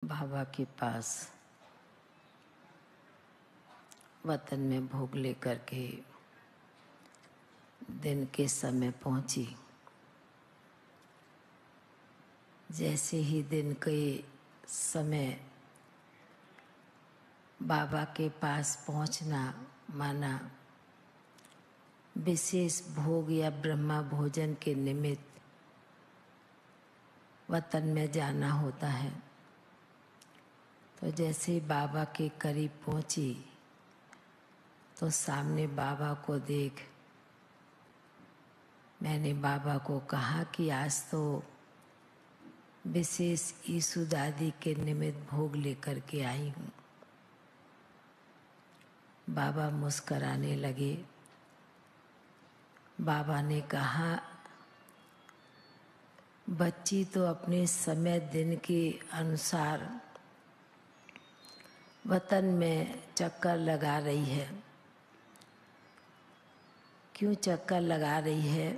बाबा के पास वतन में भोग लेकर के दिन के समय पहुंची। जैसे ही दिन के समय बाबा के पास पहुंचना माना विशेष भोग या ब्रह्मा भोजन के निमित्त वतन में जाना होता है। तो जैसे ही बाबा के करीब पहुंची तो सामने बाबा को देख मैंने बाबा को कहा कि आज तो विशेष ईसु दादी के निमित्त भोग लेकर के आई हूँ। बाबा मुस्कराने लगे। बाबा ने कहा, बच्ची तो अपने समय दिन के अनुसार वतन में चक्कर लगा रही है। क्यों चक्कर लगा रही है?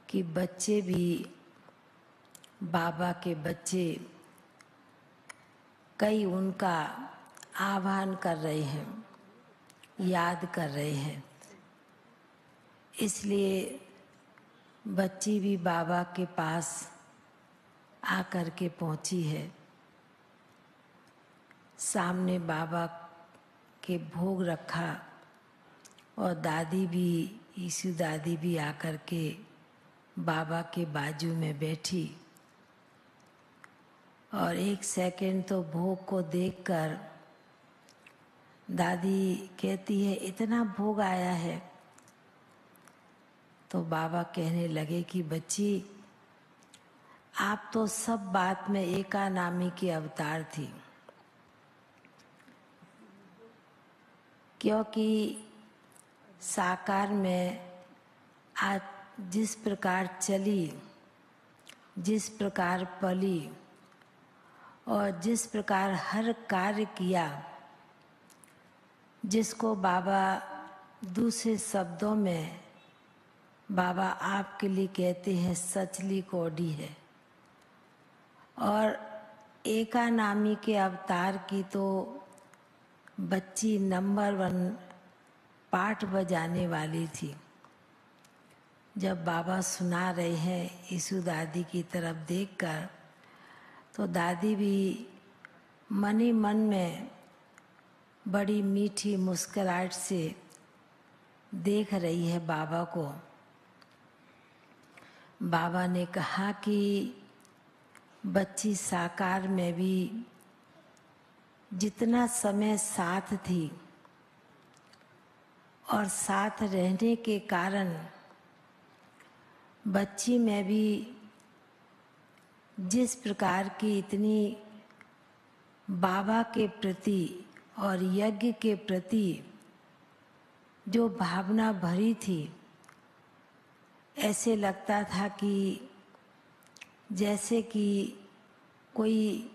कि बच्चे भी बाबा के बच्चे कई उनका आह्वान कर रहे हैं, याद कर रहे हैं। इसलिए बच्ची भी बाबा के पास आकर के पहुंची है। सामने बाबा के भोग रखा और दादी भी, ईसु दादी भी आकर के बाबा के बाजू में बैठी और एक सेकंड तो भोग को देखकर दादी कहती है, इतना भोग आया है। तो बाबा कहने लगे कि बच्ची, आप तो सब बात में एका नामी की अवतार थी। क्योंकि साकार में आज जिस प्रकार चली, जिस प्रकार पली और जिस प्रकार हर कार्य किया, जिसको बाबा दूसरे शब्दों में बाबा आपके लिए कहते हैं सचली कौड़ी है। और एका नामी के अवतार की तो बच्ची नंबर 1 पाठ बजाने वाली थी। जब बाबा सुना रहे हैं ईसु दादी की तरफ देखकर, तो दादी भी मन ही मन में बड़ी मीठी मुस्कुराहट से देख रही है बाबा को। बाबा ने कहा कि बच्ची साकार में भी जितना समय साथ थी और साथ रहने के कारण बच्ची में भी जिस प्रकार की इतनी बाबा के प्रति और यज्ञ के प्रति जो भावना भरी थी, ऐसे लगता था कि जैसे कि कोई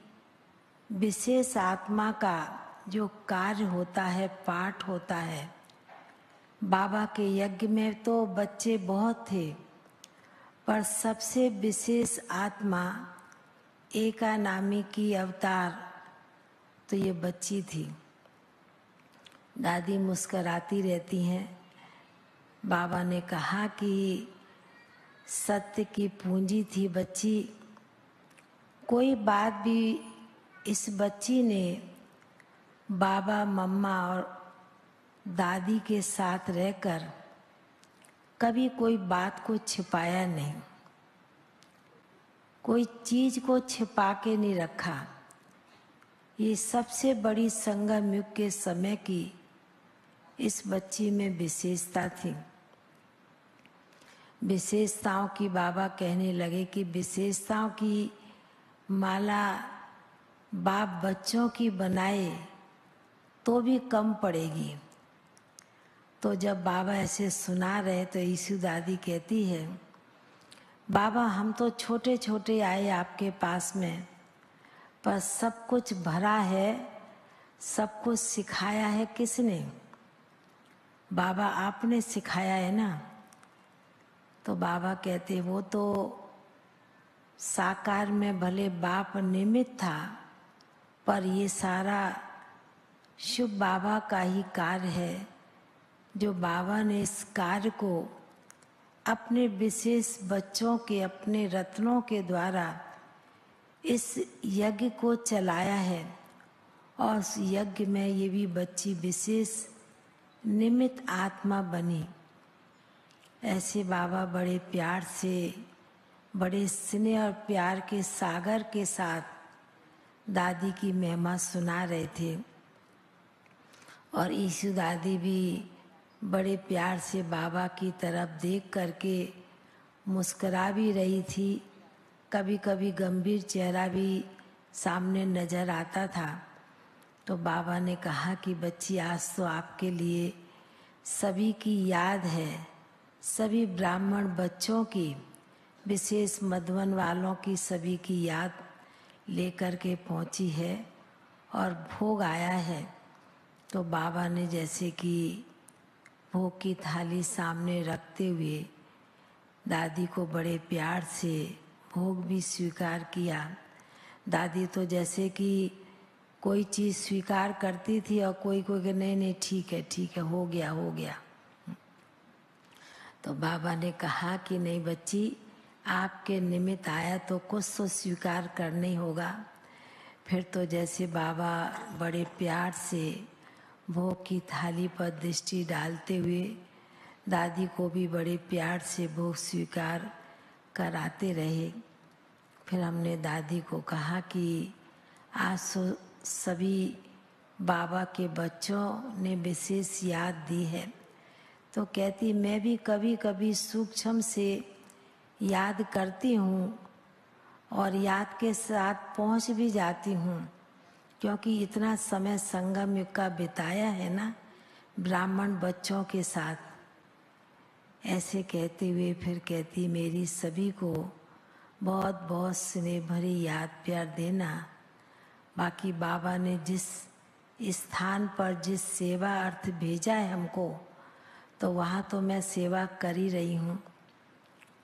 विशेष आत्मा का जो कार्य होता है, पाठ होता है। बाबा के यज्ञ में तो बच्चे बहुत थे, पर सबसे विशेष आत्मा एका नामी की अवतार तो ये बच्ची थी। दादी मुस्कराती रहती हैं। बाबा ने कहा कि सत्य की पूंजी थी बच्ची। कोई बात भी इस बच्ची ने बाबा, मम्मा और दादी के साथ रहकर कभी कोई बात को छिपाया नहीं, कोई चीज को छिपा के नहीं रखा। ये सबसे बड़ी संगम युग के समय की इस बच्ची में विशेषता थी। विशेषताओं की बाबा कहने लगे कि विशेषताओं की माला बाप बच्चों की बनाए तो भी कम पड़ेगी। तो जब बाबा ऐसे सुना रहे तो ईसु दादी कहती है, बाबा हम तो छोटे छोटे आए आपके पास में, पर सब कुछ भरा है, सब कुछ सिखाया है किसने? बाबा आपने सिखाया है ना। तो बाबा कहते वो तो साकार में भले बाप निमित्त था, पर ये सारा शुभ बाबा का ही कार्य है, जो बाबा ने इस कार्य को अपने विशेष बच्चों के, अपने रत्नों के द्वारा इस यज्ञ को चलाया है। और उस यज्ञ में ये भी बच्ची विशेष निमित्त आत्मा बनी। ऐसे बाबा बड़े प्यार से, बड़े स्नेह और प्यार के सागर के साथ दादी की महिमा सुना रहे थे। और ईशु दादी भी बड़े प्यार से बाबा की तरफ देख करके मुस्करा भी रही थी। कभी कभी गंभीर चेहरा भी सामने नजर आता था। तो बाबा ने कहा कि बच्ची, आज तो आपके लिए सभी की याद है, सभी ब्राह्मण बच्चों की, विशेष मधुबन वालों की, सभी की याद लेकर के पहुंची है और भोग आया है। तो बाबा ने जैसे कि भोग की थाली सामने रखते हुए दादी को बड़े प्यार से भोग भी स्वीकार किया। दादी तो जैसे कि कोई चीज़ स्वीकार करती थी और कोई कोई नहीं नहीं ठीक है ठीक है, हो गया हो गया। तो बाबा ने कहा कि नहीं बच्ची, आपके निमित्त आया तो कुछ तो स्वीकार करना ही होगा। फिर तो जैसे बाबा बड़े प्यार से भोग की थाली पर दृष्टि डालते हुए दादी को भी बड़े प्यार से भोग स्वीकार कराते रहे। फिर हमने दादी को कहा कि आज सभी बाबा के बच्चों ने विशेष याद दी है। तो कहती, मैं भी कभी कभी सूक्ष्म से याद करती हूँ और याद के साथ पहुँच भी जाती हूँ, क्योंकि इतना समय संगम युग का बिताया है ना ब्राह्मण बच्चों के साथ। ऐसे कहते हुए फिर कहती, मेरी सभी को बहुत बहुत स्नेह भरी याद प्यार देना। बाकी बाबा ने जिस स्थान पर जिस सेवा अर्थ भेजा है हमको, तो वहाँ तो मैं सेवा कर ही रही हूँ।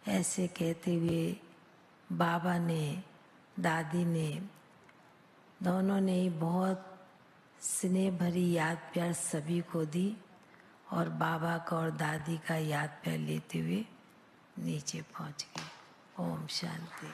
ऐसे कहते हुए बाबा ने, दादी ने, दोनों ने ही बहुत स्नेह भरी याद प्यार सभी को दी और बाबा का और दादी का याद प्यार लेते हुए नीचे पहुँच गए। ओम शांति।